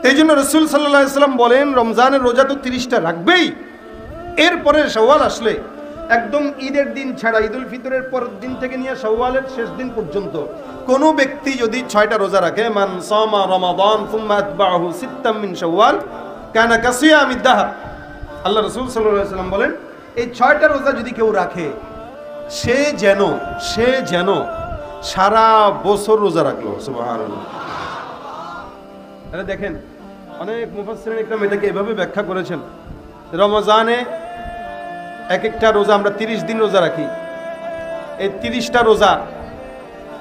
এই জন্য রাসূল সাল্লাল্লাহু আলাইহি ওয়াসাল্লাম বলেন রমজানের রোজা তো 30টা রাখবেই, এরপরে শাওয়াল আসলে একদম ঈদের দিন ছাড়া ঈদুল ফিতরের পরের দিন থেকে নিয়ে শাওয়ালের শেষ দিন পর্যন্ত কোনো ব্যক্তি যদি 6টা রোজা রাখে, মান সামা রমাদান সুম্মা আতবাহু সিত্তাম মিন শাওয়াল কানা কাসিয়ামিদ দাহর, আল্লাহ রাসূল সাল্লাল্লাহু আলাইহি ওয়াসাল্লাম বলেন এই 6টা রোজা যদি কেউ রাখে সে যেন সারা বছর রোজা রাখলো। সুবহানাল্লাহ। আরে দেখেন অনেক মুফাসসিরিন ইকরাম এটাকে এভাবে ব্যাখ্যা করেছেন, রমজানে এক একটা রোজা আমরা 30 দিন রোজা রাখি, এই 30টা রোজা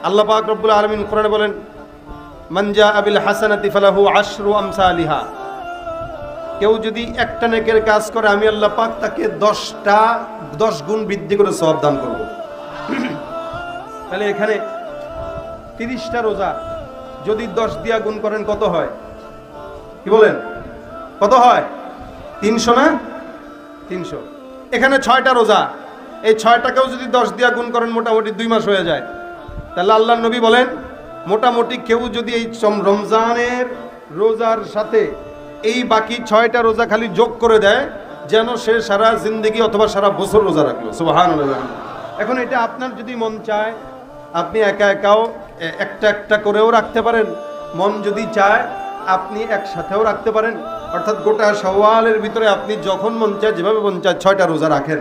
আল্লাহ পাক রব্বুল আলামিন কোরআনে বলেন মান জাআ বিল হাসানাতি ফালাহু আশরু আমসালিহা, কেউ যদি একটা নেকের কাজ করে আমি আল্লাহ পাক তাকে 10 গুণ বৃদ্ধি করে সওয়াব দান করব। তাহলে এখানে 30টা রোজা যদি 10 দিয়া গুণ করেন কত হয়? কি বলেন কত হয়? 300 না? 300। এখানে 6টা রোজা, এই 6টাকেও যদি 10 দিয়া গুণ করেন মোটামুটি 2 মাস হয়ে যায়। তাহলে আল্লাহর নবী বলেন মোটামুটি কেউ যদি এই রমজানের রোজার সাথে এই বাকি 6টা রোজা খালি যোগ করে দেয় যেন সে সারা জিন্দেগি অথবা সারা বছর রোজা রাখলো। সুবহানাল্লাহ। এখন এটা আপনার যদি মন চায় আপনি একাও একটা করেও রাখতে পারেন, মন যদি চায় আপনি একসাথেও রাখতে পারেন, অর্থাৎ গোটা শাওয়ালের ভিতরে আপনি যখন মন চায় যেভাবে মন চায় 6টা রোজা রাখেন।